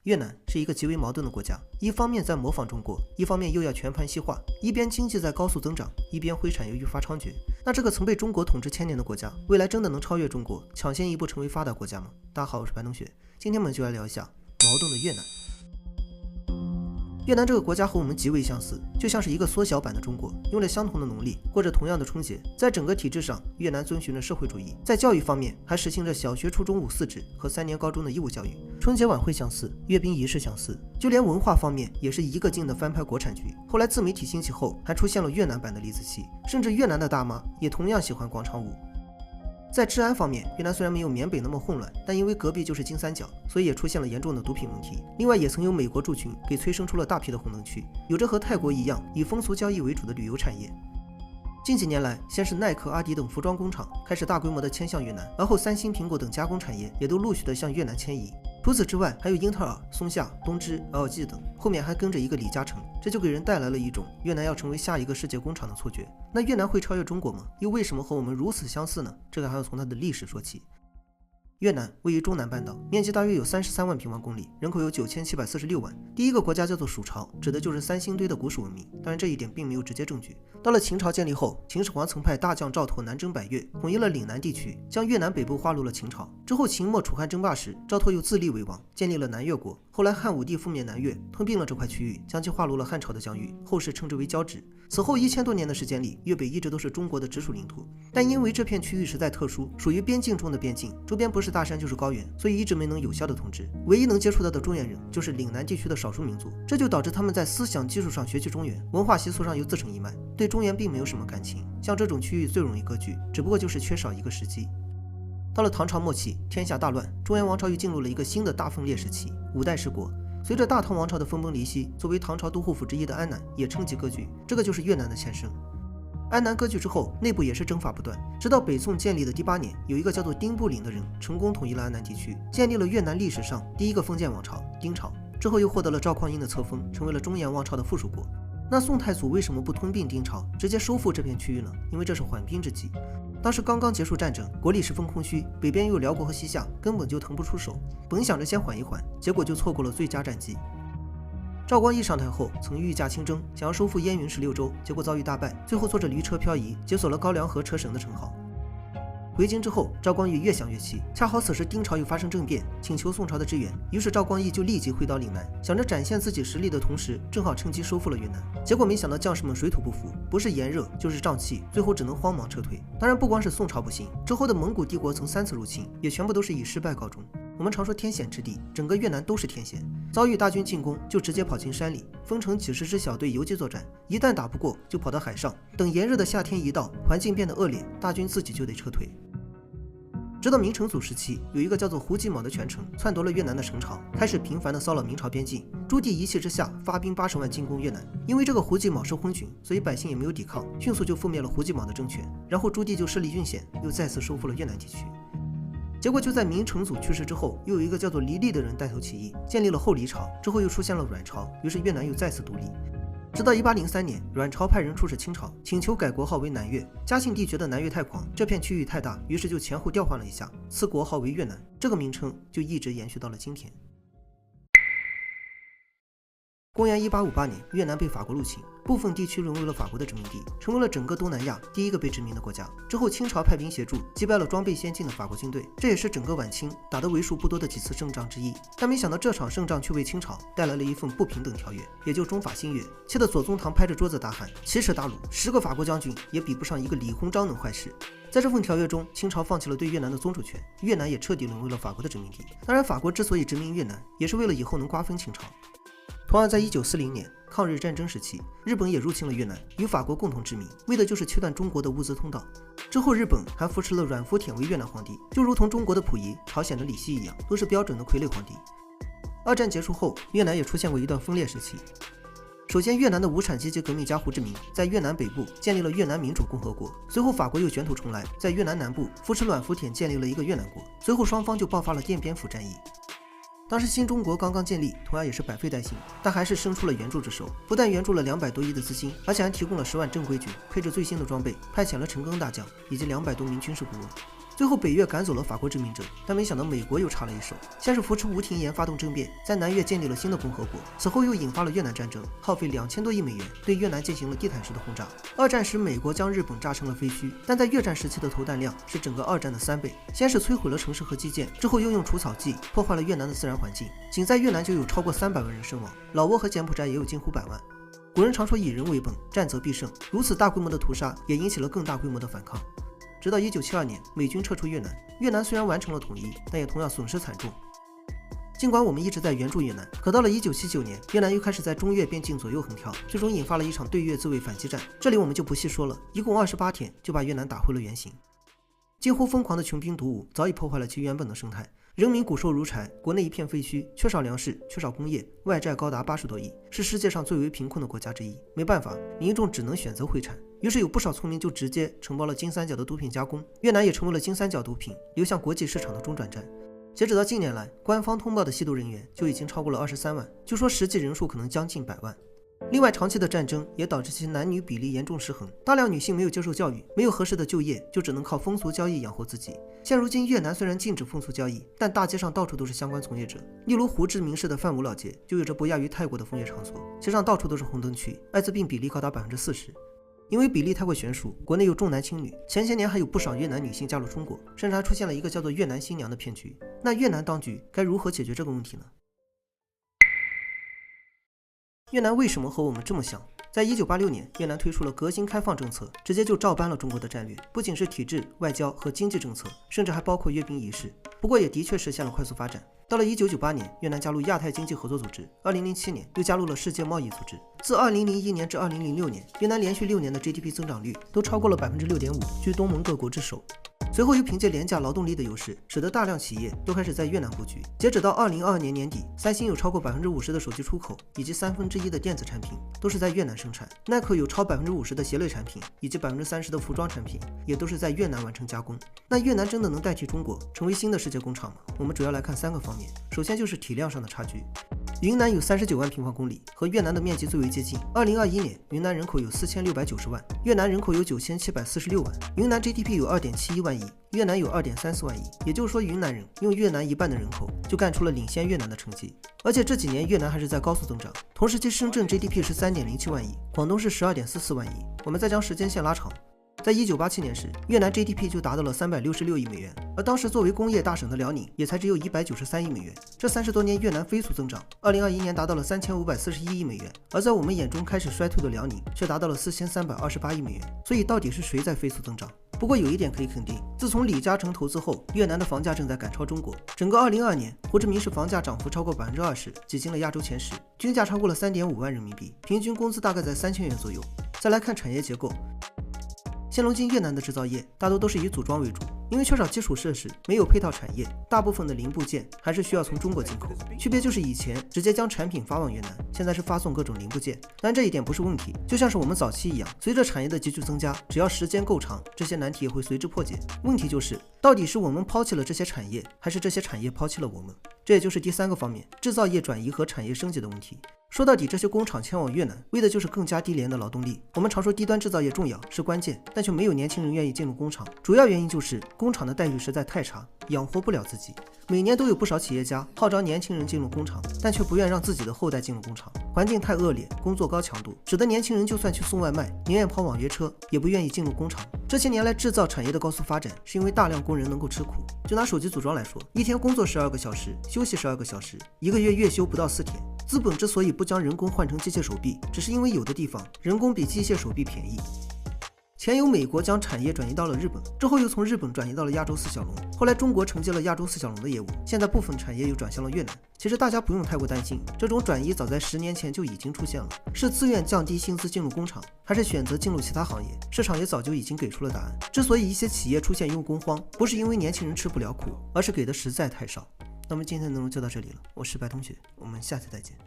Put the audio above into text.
越南是一个极为矛盾的国家，一方面在模仿中国，一方面又要全盘西化，一边经济在高速增长，一边灰产业愈发猖獗。那这个曾被中国统治千年的国家，未来真的能超越中国，抢先一步成为发达国家吗？大家好，我是白同学，今天我们就来聊一下矛盾的越南。越南这个国家和我们极为相似，就像是一个缩小版的中国，用着相同的农历，过着同样的春节。在整个体制上，越南遵循着社会主义，在教育方面还实行着小学、初中5-4制和3年高中的义务教育。春节晚会相似，阅兵仪式相似，就连文化方面也是一个劲的翻拍国产剧。后来自媒体兴起后，还出现了越南版的李子柒，甚至越南的大妈也同样喜欢广场舞。在治安方面，越南虽然没有缅北那么混乱，但因为隔壁就是金三角，所以也出现了严重的毒品问题。另外，也曾有美国驻军给催生出了大批的红灯区，有着和泰国一样以风俗交易为主的旅游产业。近几年来，先是耐克、阿迪等服装工厂开始大规模的迁向越南，而后三星、苹果等加工产业也都陆续的向越南迁移。除此之外，还有英特尔、松下、东芝、LG 等，后面还跟着一个李嘉诚，这就给人带来了一种越南要成为下一个世界工厂的错觉。那越南会超越中国吗？又为什么和我们如此相似呢？这个还要从它的历史说起。越南位于中南半岛，面积大约有33万平方公里，人口有9746万。第一个国家叫做蜀朝，指的就是三星堆的古蜀文明，当然这一点并没有直接证据。到了秦朝建立后，秦始皇曾派大将赵佗南征百越，统一了岭南地区，将越南北部划入了秦朝。之后秦末楚汉争霸时，赵佗又自立为王，建立了南越国。后来汉武帝覆灭南越，吞并了这块区域，将其划入了汉朝的疆域，后世称之为交趾。此后1000多年的时间里，越北一直都是中国的直属领土，但因为这片区域实在特殊，属于边境中的边境，周边不是大山就是高原，所以一直没能有效的统治。唯一能接触到的中原人就是岭南地区的少数民族，这就导致他们在思想技术上学习中原，文化习俗上又自成一脉，对中原并没有什么感情。像这种区域最容易割据，只不过就是缺少一个时机。到了唐朝末期，天下大乱，中原王朝又进入了一个新的大分裂时期，5代十国。随着大唐王朝的分崩离析，作为唐朝都护府之一的安南也趁机割据，这个就是越南的前身。安南割据之后，内部也是征伐不断，直到北宋建立的第8年，有一个叫做丁部岭的人成功统一了安南地区，建立了越南历史上第一个封建王朝丁朝。之后又获得了赵匡胤的册封，成为了中原王朝的附属国。那宋太祖为什么不吞并丁朝，直接收复这片区域呢？因为这是缓兵之计。当时刚刚结束战争，国力十分空虚，北边又有辽国和西夏，根本就腾不出手。本想着先缓一缓，结果就错过了最佳战机。赵光义上台后，曾御驾亲征，想要收复燕云16州，结果遭遇大败，最后坐着驴车漂移，解锁了高梁河车神的称号。回京之后，赵光义越想越气，恰好此时丁朝又发生政变，请求宋朝的支援，于是赵光义就立即回到岭南，想着展现自己实力的同时，正好趁机收复了越南。结果没想到将士们水土不服，不是炎热就是胀气，最后只能慌忙撤退。当然，不光是宋朝不行，之后的蒙古帝国曾3次入侵，也全部都是以失败告终。我们常说天险之地，整个越南都是天险，遭遇大军进攻就直接跑进山里，分成几十支小队游击作战，一旦打不过就跑到海上，等炎热的夏天一到，环境变得恶劣，大军自己就得撤退。直到明成祖时期，有一个叫做胡季卯的权臣篡夺了越南的城朝，开始频繁的骚扰明朝边境。朱棣一气之下发兵80万进攻越南，因为这个胡季卯是昏君，所以百姓也没有抵抗，迅速就覆灭了胡季卯的政权。然后朱棣就势力峻险，又再次收复了越南地区。结果就在明成祖去世之后，又有一个叫做黎利的人带头起义，建立了后黎朝。之后又出现了阮朝，于是越南又再次独立。直到1803年，阮朝派人出使清朝，请求改国号为南越。嘉庆帝觉得南越太狂，这片区域太大，于是就前后调换了一下，赐国号为越南。这个名称就一直延续到了今天。公元1858年，越南被法国入侵，部分地区沦为了法国的殖民地，成为了整个东南亚第一个被殖民的国家。之后，清朝派兵协助，击败了装备先进的法国军队，这也是整个晚清打得为数不多的几次胜仗之一。但没想到这场胜仗却为清朝带来了一份不平等条约，也就中法新约，气得左宗棠拍着桌子大喊：奇耻大辱，10个法国将军也比不上一个李鸿章能坏事。在这份条约中，清朝放弃了对越南的宗主权，越南也彻底沦为了法国的殖民地。当然，法国之所以殖民越南，也是为了以后能瓜分清朝。同样在1940年抗日战争时期，日本也入侵了越南，与法国共同殖民，为的就是切断中国的物资通道。之后日本还扶持了阮福恬为越南皇帝，就如同中国的溥仪、朝鲜的李熙一样，都是标准的傀儡皇帝。二战结束后，越南也出现过一段分裂时期。首先，越南的无产阶级革命家胡志明在越南北部建立了越南民主共和国，随后法国又卷土重来，在越南南部扶持阮福恬建立了一个越南国，随后双方就爆发了奠边府战役。当时新中国刚刚建立，同样也是百废待兴，但还是伸出了援助之手，不但援助了200多亿的资金，而且还提供了10万正规军，配置最新的装备，派遣了陈赓大将以及200多名军事顾问。最后北越赶走了法国殖民者，但没想到美国又插了一手，先是扶持吴廷琰发动政变，在南越建立了新的共和国，此后又引发了越南战争，耗费2000多亿美元对越南进行了地毯式的轰炸。二战时美国将日本炸成了废墟，但在越战时期的投弹量是整个二战的3倍，先是摧毁了城市和基建，之后又用除草剂破坏了越南的自然环境，仅在越南就有超过300万人身亡，老挝和柬埔寨也有近乎100万。古人常说以人为本，战则必胜，如此大规模的屠杀也引起了更大规模的反抗。直到1972年，美军撤出越南，越南虽然完成了统一，但也同样损失惨重。尽管我们一直在援助越南，可到了1979年，越南又开始在中越边境左右横跳，最终引发了一场对越自卫反击战。这里我们就不细说了，一共28天就把越南打回了原形。近乎疯狂的穷兵黩武早已破坏了其原本的生态，人民骨瘦如柴，国内一片废墟，缺少粮食，缺少工业，外债高达80多亿，是世界上最为贫困的国家之一。没办法，民众只能选择回产，于是有不少村民就直接承包了金三角的毒品加工，越南也成为了金三角毒品流向国际市场的中转站。截止到近年来，官方通报的吸毒人员就已经超过了23万，据说实际人数可能将近100万。另外，长期的战争也导致其男女比例严重失衡，大量女性没有接受教育，没有合适的就业，就只能靠风俗交易养活自己。现如今，越南虽然禁止风俗交易，但大街上到处都是相关从业者，例如胡志明市的范五老街就有着不亚于泰国的风月场所，街上到处都是红灯区，艾滋病比例高达40%。因为比例太过悬殊，国内又重男轻女，前些年还有不少越南女性嫁入中国，甚至还出现了一个叫做越南新娘的骗局。那越南当局该如何解决这个问题呢？越南为什么和我们这么像？在1986年，越南推出了革新开放政策，直接就照搬了中国的战略，不仅是体制、外交和经济政策，甚至还包括阅兵仪式。不过也的确实现了快速发展。到了1998年，越南加入亚太经济合作组织，2007年又加入了世界贸易组织。自2001年至2006年，越南连续6年的 GDP 增长率都超过了6.5%，居东盟各国之首。随后又凭借廉价劳动力的优势，使得大量企业都开始在越南布局。截止到2022年年底，三星有超过50%的手机出口，以及1/3的电子产品都是在越南生产。耐克有超50%的鞋类产品，以及30%的服装产品也都是在越南完成加工。那越南真的能代替中国成为新的世界工厂吗？我们主要来看3个方面。首先就是体量上的差距。云南有39万平方公里，和越南的面积最为接近。2021年，云南人口有4690万，越南人口有9746万。云南 GDP 有2.71万亿，越南有2.34万亿。也就是说，云南人用越南1半的人口，就干出了领先越南的成绩。而且这几年越南还是在高速增长，同时其深圳 GDP 是3.07万亿，广东是12.44万亿。我们再将时间线拉长，在1987年时，越南 GDP 就达到了366亿美元，而当时作为工业大省的辽宁也才只有193亿美元。这30多年越南飞速增长，2021年达到了3541亿美元，而在我们眼中开始衰退的辽宁却达到了4328亿美元。所以到底是谁在飞速增长？不过有一点可以肯定，自从李嘉诚投资后，越南的房价正在赶超中国。整个2022年，胡志明市房价涨幅超过20%，挤进了亚洲前10，均价超过了3.5万人民币，平均工资大概在3000元左右。再来看产业结构，现如今越南的制造业大多都是以组装为主，因为缺少基础设施，没有配套产业，大部分的零部件还是需要从中国进口。区别就是以前直接将产品发往越南，现在是发送各种零部件。但这一点不是问题，就像是我们早期一样，随着产业的急剧增加，只要时间够长，这些难题也会随之破解。问题就是，到底是我们抛弃了这些产业，还是这些产业抛弃了我们？这也就是第3个方面，制造业转移和产业升级的问题。说到底，这些工厂迁往越南，为的就是更加低廉的劳动力。我们常说低端制造业重要是关键，但却没有年轻人愿意进入工厂，主要原因就是工厂的待遇实在太差，养活不了自己。每年都有不少企业家号召年轻人进入工厂，但却不愿让自己的后代进入工厂。环境太恶劣，工作高强度，使得年轻人就算去送外卖，宁愿跑网约车，也不愿意进入工厂。这些年来，制造产业的高速发展，是因为大量工人能够吃苦。就拿手机组装来说，一天工作12个小时，休息12个小时，1个月月休不到4天。资本之所以不将人工换成机械手臂，只是因为有的地方人工比机械手臂便宜。前有美国将产业转移到了日本，之后又从日本转移到了亚洲4小龙，后来中国承接了亚洲4小龙的业务，现在部分产业又转向了越南。其实大家不用太过担心，这种转移早在10年前就已经出现了，是自愿降低薪资进入工厂，还是选择进入其他行业，市场也早就已经给出了答案。之所以一些企业出现用工荒，不是因为年轻人吃不了苦，而是给的实在太少。那么今天的内容就到这里了，我是白同学，我们下次再见。